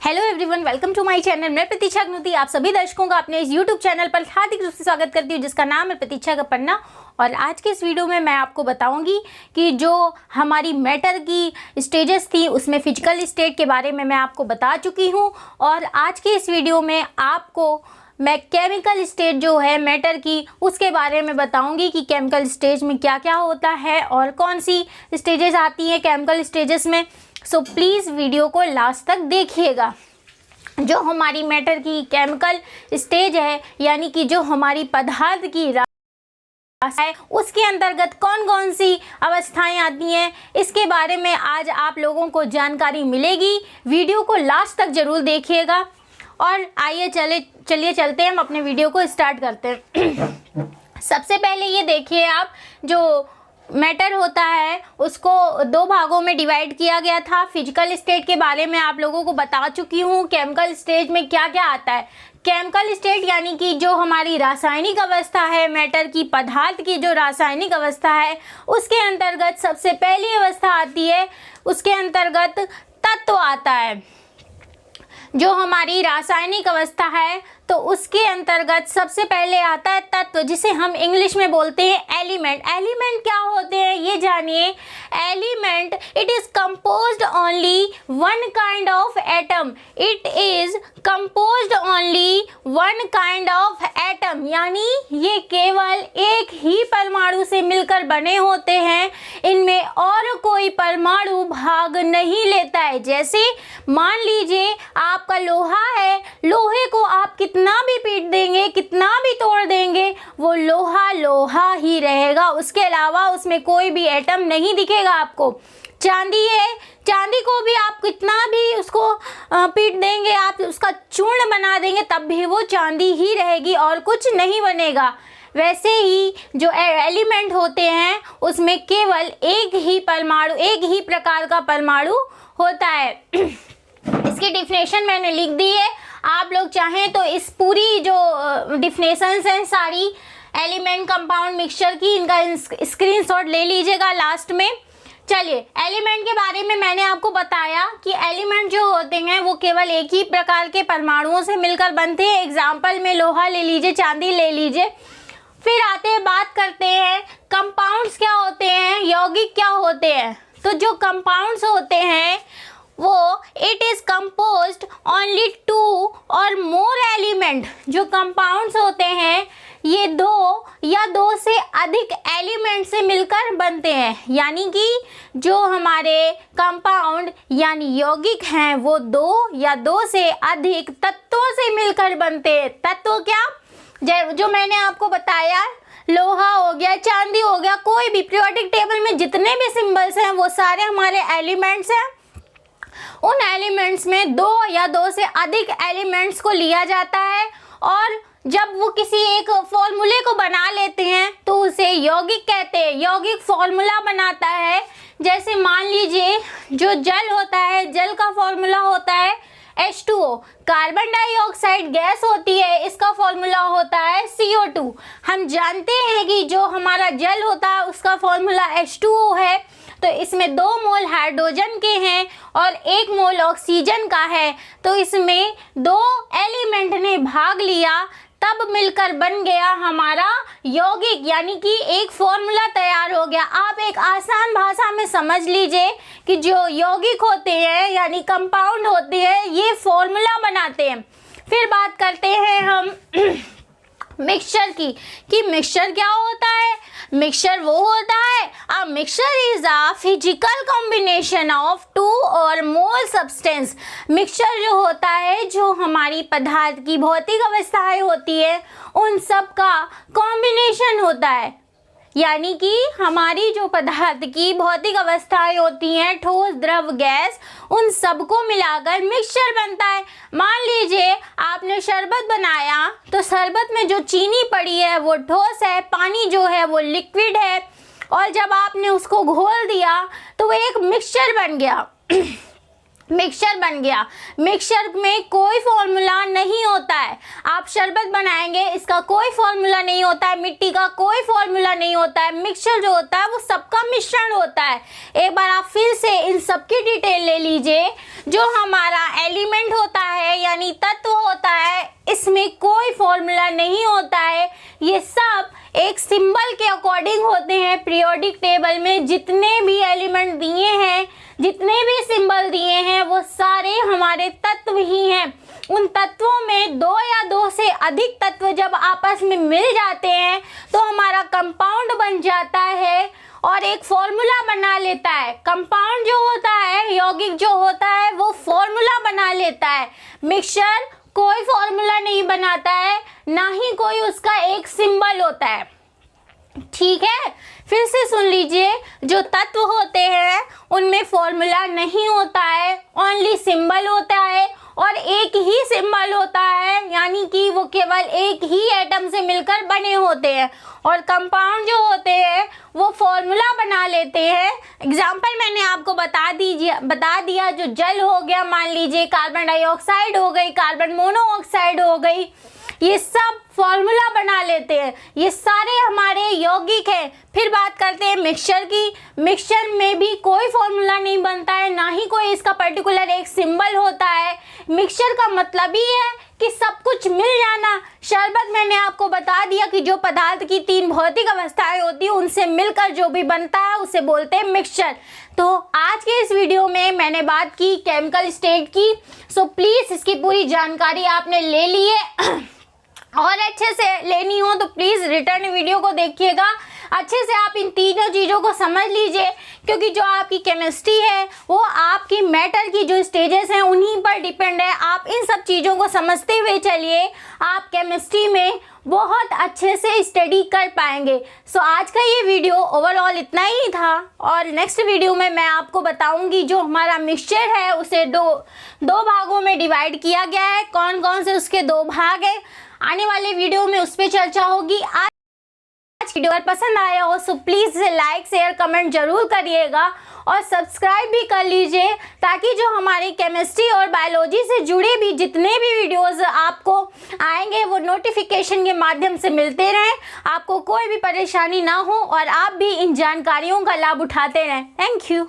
Hello everyone, welcome to my channel. मैं प्रतीक्षा अग्नुति आप सभी दर्शकों का अपने इस यूट्यूब चैनल पर हार्दिक रूप से स्वागत करती हूँ, जिसका नाम है प्रतीक्षा का पन्ना। और आज के इस वीडियो में मैं आपको बताऊंगी कि जो हमारी मैटर की स्टेजेस थी उसमें फिजिकल स्टेट के बारे में मैं आपको बता चुकी हूँ। और आज के इस वीडियो में आपको मैं केमिकल स्टेट जो है मैटर की उसके बारे में बताऊंगी कि केमिकल स्टेज में क्या क्या होता है और कौन सी स्टेजेस आती हैं केमिकल स्टेजेस में। सो प्लीज़ वीडियो को लास्ट तक देखिएगा। जो हमारी मैटर की केमिकल स्टेज है, यानी कि जो हमारी पदार्थ की है, उसके अंतर्गत कौन कौन सी अवस्थाएं आती हैं, इसके बारे में आज आप लोगों को जानकारी मिलेगी। वीडियो को लास्ट तक जरूर देखिएगा। और आइए चलिए चलते हैं, हम अपने वीडियो को स्टार्ट करते हैं। सबसे पहले ये देखिए आप, जो मैटर होता है उसको दो भागों में डिवाइड किया गया था। फिजिकल स्टेट के बारे में आप लोगों को बता चुकी हूँ। केमिकल स्टेज में क्या क्या आता है। केमिकल स्टेट यानी कि जो हमारी रासायनिक अवस्था है, मैटर की पदार्थ की जो रासायनिक अवस्था है, उसके अंतर्गत सबसे पहली अवस्था आती है, उसके अंतर्गत तत्व आता है। जो हमारी रासायनिक अवस्था है तो उसके अंतर्गत सबसे पहले आता है तत्व, जिसे हम इंग्लिश में बोलते हैं एलिमेंट। एलिमेंट क्या होते हैं ये जानिए। Element, it is composed only one kind of atom. It is composed only one kind of atom, यानी ये केवल एक ही परमाणु से मिलकर बने होते हैं। इनमें और कोई परमाणु भाग नहीं लेता है। जैसे मान लीजिए आपका लोहा है, लोहे को आप कितना भी पीट देंगे, कितना भी तोड़ देंगे, वो लोहा लोहा ही रहेगा। उसके अलावा उसमें कोई भी एटम नहीं दिखेगा आपको। चांदी है, चांदी को भी आप कितना भी उसको पीट देंगे, आप उसका चूर्ण बना देंगे, तब भी वो चांदी ही रहेगी और कुछ नहीं बनेगा। वैसे ही जो एलिमेंट होते हैं उसमें केवल एक ही परमाणु, एक ही प्रकार का परमाणु होता है। इसकी डिफिनेशन मैंने लिख दी है। आप लोग चाहें तो इस पूरी जो डिफिनेशंस हैं सारी एलिमेंट, कंपाउंड, मिक्सचर की, इनका स्क्रीनशॉट ले लीजिएगा लास्ट में। चलिए, एलिमेंट के बारे में मैंने आपको बताया कि एलिमेंट जो होते हैं वो केवल एक ही प्रकार के परमाणुओं से मिलकर बनते हैं। एग्जाम्पल में लोहा ले लीजिए, चांदी ले लीजिए। फिर आते हैं, बात करते हैं कंपाउंड्स क्या होते हैं, यौगिक क्या होते हैं। तो जो कंपाउंड्स होते हैं वो it is composed only two और मोर एलिमेंट। जो कंपाउंड्स होते हैं ये दो या दो से अधिक एलिमेंट से मिलकर बनते हैं। यानी कि जो हमारे कंपाउंड यानी यौगिक हैं वो दो या दो से अधिक तत्वों से मिलकर बनते हैं। तत्व क्या, जो मैंने आपको बताया, लोहा हो गया, चांदी हो गया, कोई भी पीरियोडिक टेबल में जितने भी सिंबल्स हैं वो सारे हमारे एलिमेंट्स हैं। उन एलिमेंट्स में दो या दो से अधिक एलिमेंट्स को लिया जाता है और जब वो किसी एक फॉर्मूले को बना लेते हैं तो उसे यौगिक कहते हैं। यौगिक फॉर्मूला बनाता है। जैसे मान लीजिए जो जल होता है, जल का फॉर्मूला होता है H2O। कार्बन डाइऑक्साइड गैस होती है, इसका फॉर्मूला होता है CO2। हम जानते हैं कि जो हमारा जल होता है उसका फॉर्मूला H2O है। तो इसमें 2 मोल हाइड्रोजन के हैं और 1 मोल ऑक्सीजन का है। तो इसमें 2 एलिमेंट ने भाग लिया, तब मिलकर बन गया हमारा यौगिक, यानी कि एक फॉर्मूला तैयार हो गया। आप एक आसान भाषा में समझ लीजिए कि जो यौगिक होते हैं यानी कंपाउंड होते हैं ये फॉर्मूला बनाते हैं। फिर बात करते हैं हम मिक्सचर की, कि मिक्सचर क्या होता है। मिक्सचर वो होता है, a mixture is a physical combination of 2 और मोर सब्सटेंस। मिक्सचर जो होता है, जो हमारी पदार्थ की भौतिक अवस्थाएं होती है उन सब का कॉम्बिनेशन होता है। यानी कि हमारी जो पदार्थ की भौतिक अवस्थाएं होती हैं, ठोस, द्रव, गैस, उन सबको मिलाकर मिक्सचर बनता है। मान लीजिए आपने शरबत बनाया तो शरबत में जो चीनी पड़ी है वो ठोस है, पानी जो है वो लिक्विड है, और जब आपने उसको घोल दिया तो वो एक मिक्सचर बन गया। मिक्सचर बन गया। मिक्सचर में कोई फॉर्मूला नहीं होता है। आप शरबत बनाएंगे, इसका कोई फॉर्मूला नहीं होता है, मिट्टी का कोई फॉर्मूला नहीं होता है। मिक्सचर जो होता है वो सबका मिश्रण होता है। एक बार आप फिर से इन सब की डिटेल ले लीजिए। जो हमारा एलिमेंट होता नहीं होता है, ये सब एक सिंबल के अकॉर्डिंग होते हैं। पीरियोडिक टेबल में जितने भी एलिमेंट दिए हैं, जितने भी सिंबल दिए हैं, वो सारे हमारे तत्व ही हैं। उन तत्वों में दो या दो से अधिक तत्व जब आपस में मिल जाते हैं तो हमारा कंपाउंड बन जाता है और एक फॉर्मूला बना लेता है। कंपाउंड जो होता है, यौगिक जो होता है, वो फॉर्मूला बना लेता है। मिक्सचर कोई फॉर्मूला नहीं बनाता है, ना ही कोई उसका एक सिंबल होता है। ठीक है, फिर से सुन लीजिए, जो तत्व होते हैं उनमें फॉर्मूला नहीं होता है, ओनली सिंबल होता है और एक ही सिंबल होता है, यानी कि वो केवल एक ही एटम से मिलकर बने होते हैं। और कंपाउंड जो होते हैं वो फॉर्मूला बना लेते हैं। एग्जाम्पल मैंने आपको बता दिया, जो जल हो गया, मान लीजिए कार्बन डाइऑक्साइड हो गई, कार्बन मोनोऑक्साइड हो गई, ये सब फॉर्मूला बना लेते हैं। ये सारे हमारे यौगिक हैं। फिर बात करते हैं मिक्सचर की। मिक्सचर में भी कोई फॉर्मूला नहीं बनता है, ना ही कोई इसका पर्टिकुलर एक सिंबल होता है। मिक्सचर का मतलब ही है कि सब कुछ मिल जाना। शरबत मैंने आपको बता दिया कि जो पदार्थ की 3 भौतिक अवस्थाएं होती हैं, उनसे मिलकर जो भी बनता है उसे बोलते हैं मिक्सचर। तो आज के इस वीडियो में मैंने बात की केमिकल स्टेट की। सो प्लीज़ इसकी पूरी जानकारी आपने ले ली है और अच्छे से लेनी हो तो प्लीज़ रिटर्न वीडियो को देखिएगा, अच्छे से आप इन तीनों चीज़ों को समझ लीजिए, क्योंकि जो आपकी केमिस्ट्री है वो आपकी मैटर की जो स्टेजेस हैं उन्हीं पर डिपेंड है। आप इन सब चीज़ों को समझते हुए चलिए, आप केमिस्ट्री में बहुत अच्छे से स्टडी कर पाएंगे। सो आज का ये वीडियो ओवरऑल इतना ही था और नेक्स्ट वीडियो में मैं आपको बताऊंगी जो हमारा मिक्सचर है उसे दो भागों में डिवाइड किया गया है, कौन कौन से उसके 2 भाग हैं। आने वाले वीडियो में उस पर चर्चा होगी। आज वीडियो अगर पसंद आया हो तो प्लीज़ लाइक शेयर कमेंट जरूर करिएगा और सब्सक्राइब भी कर लीजिए, ताकि जो हमारी केमिस्ट्री और बायोलॉजी से जुड़े भी जितने भी वीडियोस आपको आएंगे वो नोटिफिकेशन के माध्यम से मिलते रहें, आपको कोई भी परेशानी ना हो और आप भी इन जानकारियों का लाभ उठाते रहें। Thank you.